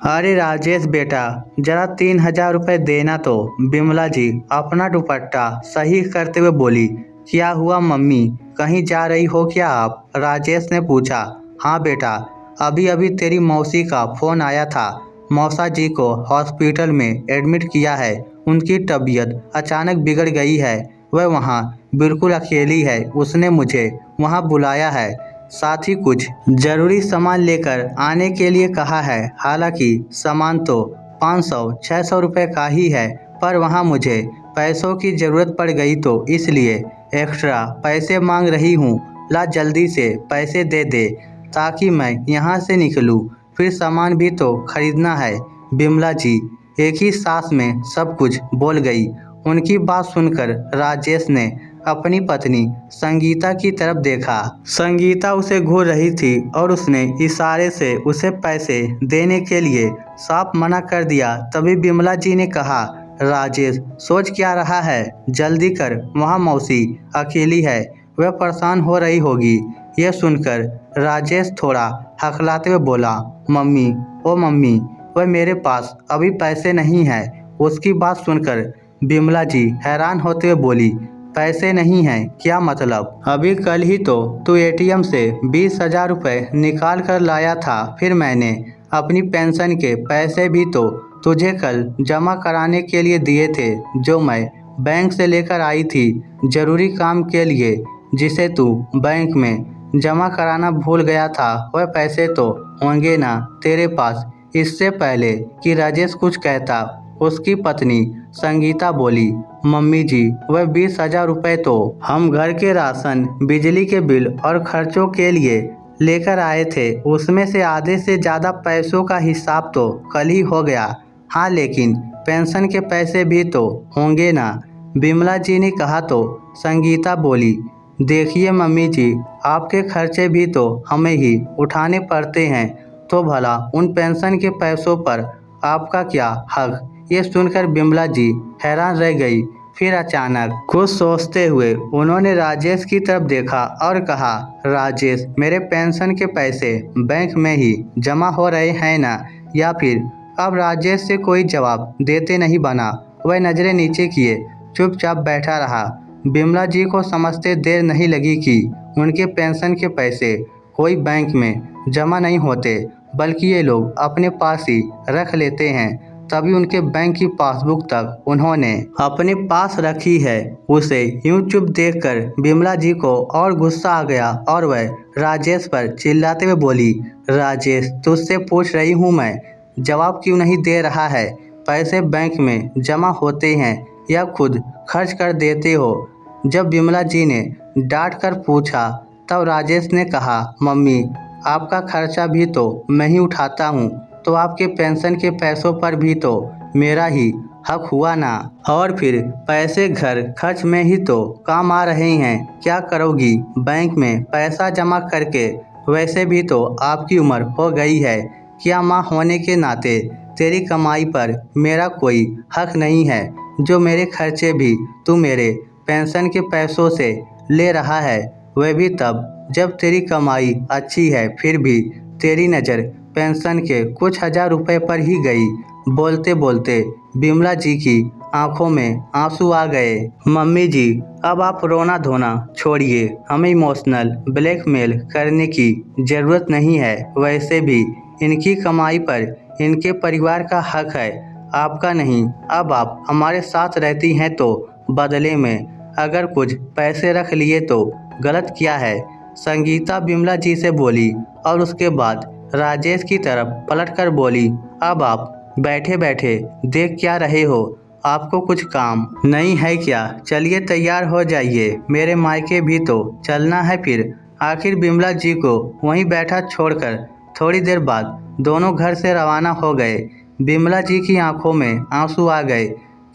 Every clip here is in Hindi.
अरे राजेश बेटा, जरा 3,000 रुपये देना तो। बिमला जी अपना दुपट्टा सही करते हुए बोली। क्या हुआ मम्मी, कहीं जा रही हो क्या आप? राजेश ने पूछा। हाँ बेटा, अभी अभी तेरी मौसी का फ़ोन आया था। मौसा जी को हॉस्पिटल में एडमिट किया है। उनकी तबीयत अचानक बिगड़ गई है। वह वहाँ बिल्कुल अकेली है। उसने मुझे वहाँ बुलाया है, साथ ही कुछ जरूरी सामान लेकर आने के लिए कहा है। हालांकि सामान तो 500-600 रुपये का ही है, पर वहाँ मुझे पैसों की ज़रूरत पड़ गई तो इसलिए एक्स्ट्रा पैसे मांग रही हूँ। ला जल्दी से पैसे दे दे ताकि मैं यहाँ से निकलूँ, फिर सामान भी तो खरीदना है। बिमला जी एक ही सांस में सब कुछ बोल गई। उनकी बात सुनकर राजेश ने अपनी पत्नी संगीता की तरफ देखा। संगीता उसे घूर रही थी और उसने इशारे से उसे पैसे देने के लिए साफ मना कर दिया। तभी बिमला जी ने कहा, राजेश सोच क्या रहा है, जल्दी कर, वहाँ मौसी अकेली है, वह परेशान हो रही होगी। यह सुनकर राजेश थोड़ा हकलाते हुए बोला, मम्मी, ओ मम्मी, वह मेरे पास अभी पैसे नहीं है। उसकी बात सुनकर बिमला जी हैरान होते हुए बोली, पैसे नहीं हैं क्या मतलब? अभी कल ही तो तू एटीएम से 20,000 रुपये निकाल कर लाया था। फिर मैंने अपनी पेंशन के पैसे भी तो तुझे कल जमा कराने के लिए दिए थे, जो मैं बैंक से लेकर आई थी जरूरी काम के लिए, जिसे तू बैंक में जमा कराना भूल गया था। वह पैसे तो होंगे ना तेरे पास? इससे पहले कि राजेश कुछ कहता, उसकी पत्नी संगीता बोली, मम्मी जी, वह 20,000 रुपये तो हम घर के राशन, बिजली के बिल और खर्चों के लिए लेकर आए थे। उसमें से आधे से ज़्यादा पैसों का हिसाब तो कल ही हो गया। हाँ, लेकिन पेंशन के पैसे भी तो होंगे ना? बिमला जी ने कहा तो संगीता बोली, देखिए मम्मी जी, आपके खर्चे भी तो हमें ही उठाने पड़ते हैं, तो भला उन पेंशन के पैसों पर आपका क्या हक? ये सुनकर बिमला जी हैरान रह गई। फिर अचानक कुछ सोचते हुए उन्होंने राजेश की तरफ देखा और कहा, राजेश, मेरे पेंशन के पैसे बैंक में ही जमा हो रहे हैं ना? या फिर? अब राजेश से कोई जवाब देते नहीं बना। वह नज़रें नीचे किए चुपचाप बैठा रहा। बिमला जी को समझते देर नहीं लगी कि उनके पेंशन के पैसे कोई बैंक में जमा नहीं होते, बल्कि ये लोग अपने पास ही रख लेते हैं। तभी उनके बैंक की पासबुक तक उन्होंने अपने पास रखी है। उसे यूं चुप देखकर बिमला जी को और गुस्सा आ गया और वह राजेश पर चिल्लाते हुए बोली, राजेश, तुझसे पूछ रही हूँ मैं, जवाब क्यों नहीं दे रहा है? पैसे बैंक में जमा होते हैं या खुद खर्च कर देते हो? जब बिमला जी ने डांट कर पूछा तब राजेश ने कहा, मम्मी, आपका खर्चा भी तो मैं ही उठाता हूँ, तो आपके पेंशन के पैसों पर भी तो मेरा ही हक हुआ ना? और फिर पैसे घर खर्च में ही तो काम आ रहे हैं। क्या करोगी बैंक में पैसा जमा करके? वैसे भी तो आपकी उम्र हो गई है। क्या माँ होने के नाते तेरी कमाई पर मेरा कोई हक नहीं है? जो मेरे खर्चे भी तू मेरे पेंशन के पैसों से ले रहा है, वह भी तब जब तेरी कमाई अच्छी है। फिर भी तेरी नज़र पेंशन के कुछ हजार रुपए पर ही गई। बोलते बोलते बिमला जी की आंखों में आंसू आ गए। मम्मी जी, अब आप रोना धोना छोड़िए, हमें इमोशनल ब्लैकमेल करने की ज़रूरत नहीं है। वैसे भी इनकी कमाई पर इनके परिवार का हक है, आपका नहीं। अब आप हमारे साथ रहती हैं तो बदले में अगर कुछ पैसे रख लिए तो गलत क्या है? संगीता बिमला जी से बोली और उसके बाद राजेश की तरफ पलटकर बोली, अब आप बैठे बैठे देख क्या रहे हो? आपको कुछ काम नहीं है क्या? चलिए तैयार हो जाइए, मेरे मायके भी तो चलना है फिर। आखिर बिमला जी को वहीं बैठा छोड़कर थोड़ी देर बाद दोनों घर से रवाना हो गए। बिमला जी की आंखों में आंसू आ गए।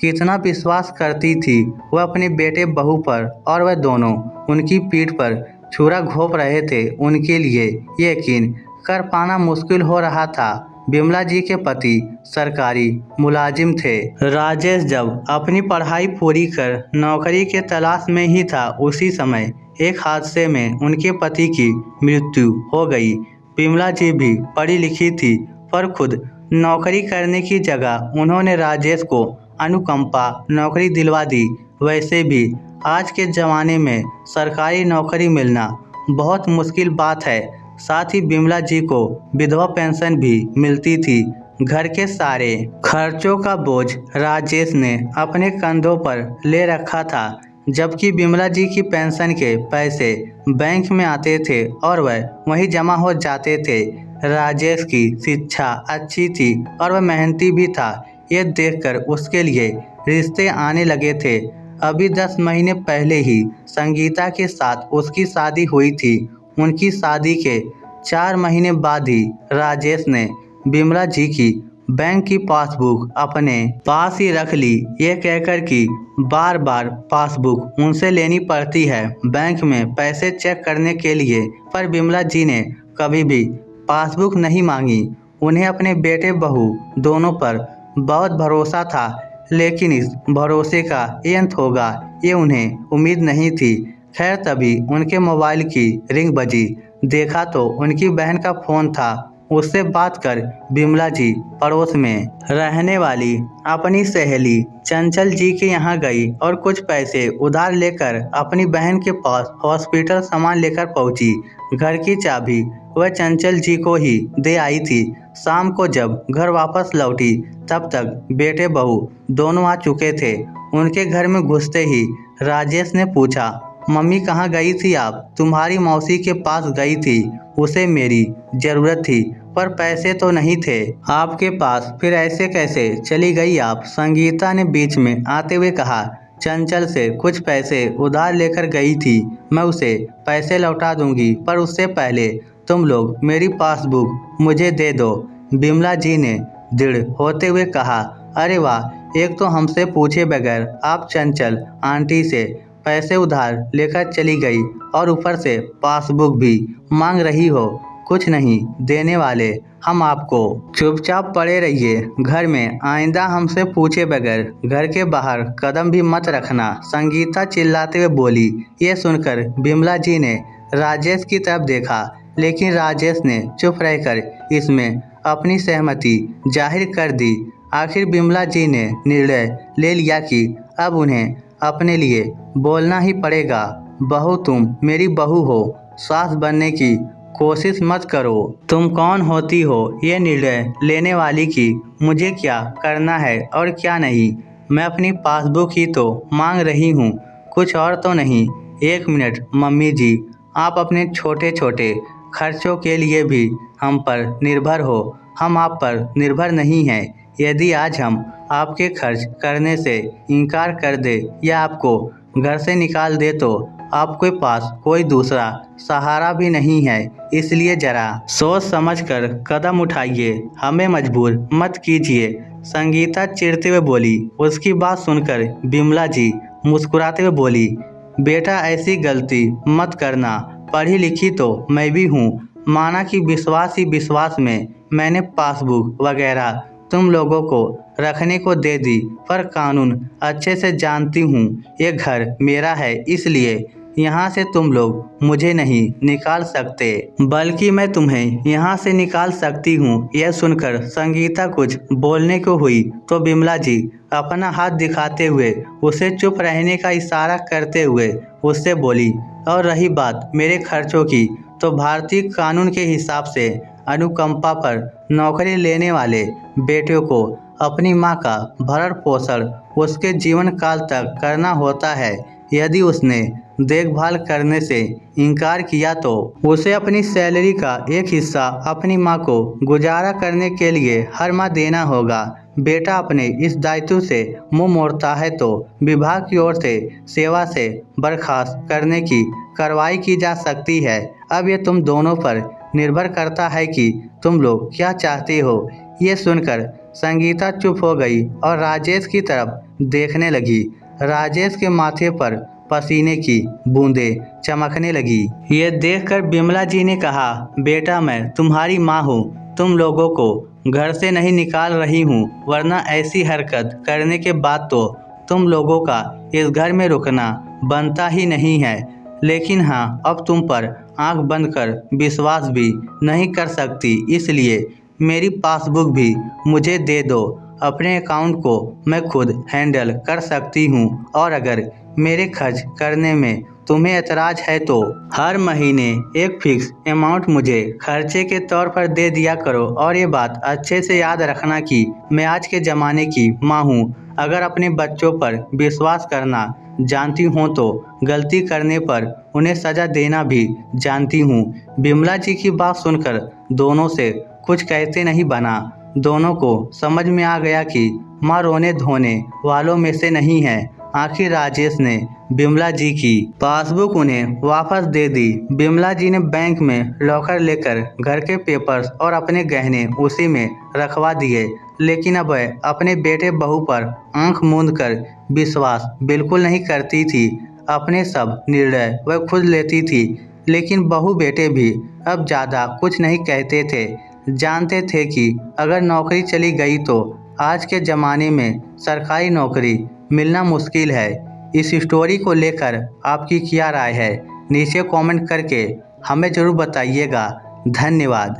कितना विश्वास करती थी वह अपने बेटे बहू पर, और वह दोनों उनकी पीठ पर छुरा घोंप रहे थे। उनके लिए यकीन कर पाना मुश्किल हो रहा था। बिमला जी के पति सरकारी मुलाजिम थे। राजेश जब अपनी पढ़ाई पूरी कर नौकरी के तलाश में ही था, उसी समय एक हादसे में उनके पति की मृत्यु हो गई। बिमला जी भी पढ़ी लिखी थी, पर खुद नौकरी करने की जगह उन्होंने राजेश को अनुकंपा नौकरी दिलवा दी। वैसे भी आज के ज़माने में सरकारी नौकरी मिलना बहुत मुश्किल बात है। साथ ही बिमला जी को विधवा पेंशन भी मिलती थी। घर के सारे खर्चों का बोझ राजेश ने अपने कंधों पर ले रखा था, जबकि बिमला जी की पेंशन के पैसे बैंक में आते थे और वह वहीं जमा हो जाते थे। राजेश की शिक्षा अच्छी थी और वह मेहनती भी था। ये देखकर उसके लिए रिश्ते आने लगे थे। अभी 10 महीने पहले ही संगीता के साथ उसकी शादी हुई थी। उनकी शादी के 4 महीने बाद ही राजेश ने बिमला जी की बैंक की पासबुक अपने पास ही रख ली, ये कहकर कि बार बार पासबुक उनसे लेनी पड़ती है बैंक में पैसे चेक करने के लिए। पर बिमला जी ने कभी भी पासबुक नहीं मांगी। उन्हें अपने बेटे बहू दोनों पर बहुत भरोसा था, लेकिन इस भरोसे का ये अंत होगा ये उन्हें उम्मीद नहीं थी। खैर तभी उनके मोबाइल की रिंग बजी। देखा तो उनकी बहन का फ़ोन था। उससे बात कर बिमला जी पड़ोस में रहने वाली अपनी सहेली चंचल जी के यहाँ गई और कुछ पैसे उधार लेकर अपनी बहन के पास हॉस्पिटल सामान लेकर पहुंची। घर की चाबी वह चंचल जी को ही दे आई थी। शाम को जब घर वापस लौटी तब तक बेटे बहू दोनों आ चुके थे। उनके घर में घुसते ही राजेश ने पूछा, मम्मी कहाँ गई थी आप? तुम्हारी मौसी के पास गई थी, उसे मेरी ज़रूरत थी पर पैसे तो नहीं थे आपके पास, फिर ऐसे कैसे चली गई आप? संगीता ने बीच में आते हुए कहा, चंचल से कुछ पैसे उधार लेकर गई थी, मैं उसे पैसे लौटा दूंगी, पर उससे पहले तुम लोग मेरी पासबुक मुझे दे दो। बिमला जी ने दृढ़ होते हुए कहा, अरे वाह, एक तो हमसे पूछे बगैर आप चंचल आंटी से पैसे उधार लेकर चली गई और ऊपर से पासबुक भी मांग रही हो। कुछ नहीं देने वाले हम आपको। चुपचाप पड़े रहिए घर में, आइंदा हमसे पूछे बगैर घर के बाहर कदम भी मत रखना, संगीता चिल्लाते हुए बोली। ये सुनकर बिमला जी ने राजेश की तरफ देखा, लेकिन राजेश ने चुप रहकर इसमें अपनी सहमति जाहिर कर दी। आखिर बिमला जी ने निर्णय ले लिया कि अब उन्हें अपने लिए बोलना ही पड़ेगा। बहू, तुम मेरी बहू हो, सास बनने की कोशिश मत करो। तुम कौन होती हो ये निर्णय लेने वाली कि मुझे क्या करना है और क्या नहीं? मैं अपनी पासबुक ही तो मांग रही हूँ, कुछ और तो नहीं। 1 मिनट मम्मी जी, आप अपने छोटे छोटे खर्चों के लिए भी हम पर निर्भर हो, हम आप पर निर्भर नहीं हैं। यदि आज हम आपके खर्च करने से इनकार कर दे या आपको घर से निकाल दे तो आपके पास कोई दूसरा सहारा भी नहीं है। इसलिए जरा सोच समझकर कदम उठाइए, हमें मजबूर मत कीजिए, संगीता चिढ़ते हुए बोली। उसकी बात सुनकर बिमला जी मुस्कुराते हुए बोली, बेटा ऐसी गलती मत करना, पढ़ी लिखी तो मैं भी हूँ। माना कि विश्वास ही विश्वास में मैंने पासबुक वगैरह तुम लोगों को रखने को दे दी, पर कानून अच्छे से जानती हूँ, ये घर मेरा है, इसलिए यहाँ से तुम लोग मुझे नहीं निकाल सकते, बल्कि मैं तुम्हें यहाँ से निकाल सकती हूँ। यह सुनकर संगीता कुछ बोलने को हुई तो बिमला जी अपना हाथ दिखाते हुए उसे चुप रहने का इशारा करते हुए उससे बोली, और रही बात मेरे खर्चों की, तो भारतीय कानून के हिसाब से अनुकंपा पर नौकरी लेने वाले बेटियों को अपनी मां का भरण पोषण उसके जीवन काल तक करना होता है। यदि उसने देखभाल करने से इनकार किया तो उसे अपनी सैलरी का एक हिस्सा अपनी मां को गुजारा करने के लिए हर माह देना होगा। बेटा अपने इस दायित्व से मुंह मोड़ता है तो विभाग की ओर से सेवा से बर्खास्त करने की कार्रवाई की जा सकती है। अब ये तुम दोनों पर निर्भर करता है कि तुम लोग क्या चाहते हो। ये सुनकर संगीता चुप हो गई और राजेश की तरफ देखने लगी। राजेश के माथे पर पसीने की बूंदें चमकने लगी। ये देखकर बिमला जी ने कहा, बेटा मैं तुम्हारी माँ हूँ, तुम लोगों को घर से नहीं निकाल रही हूँ, वरना ऐसी हरकत करने के बाद तो तुम लोगों का इस घर में रुकना बनता ही नहीं है। लेकिन हाँ, अब तुम पर आंख बंद कर विश्वास भी नहीं कर सकती, इसलिए मेरी पासबुक भी मुझे दे दो। अपने अकाउंट को मैं खुद हैंडल कर सकती हूँ और अगर मेरे खर्च करने में तुम्हें ऐतराज है तो हर महीने एक फिक्स अमाउंट मुझे खर्चे के तौर पर दे दिया करो। और ये बात अच्छे से याद रखना कि मैं आज के ज़माने की माँ हूँ। अगर अपने बच्चों पर विश्वास करना जानती हूँ तो गलती करने पर उन्हें सज़ा देना भी जानती हूँ। बिमला जी की बात सुनकर दोनों से कुछ कहते नहीं बना। दोनों को समझ में आ गया कि माँ रोने धोने वालों में से नहीं है। आखिर राजेश ने बिमला जी की पासबुक उन्हें वापस दे दी। बिमला जी ने बैंक में लॉकर लेकर घर के पेपर्स और अपने गहने उसी में रखवा दिए। लेकिन अब वह अपने बेटे बहू पर आंख मूंद कर विश्वास बिल्कुल नहीं करती थी। अपने सब निर्णय वह खुद लेती थी, लेकिन बहू बेटे भी अब ज़्यादा कुछ नहीं कहते थे। जानते थे कि अगर नौकरी चली गई तो आज के ज़माने में सरकारी नौकरी मिलना मुश्किल है। इस स्टोरी को लेकर आपकी क्या राय है, नीचे कमेंट करके हमें ज़रूर बताइएगा। धन्यवाद।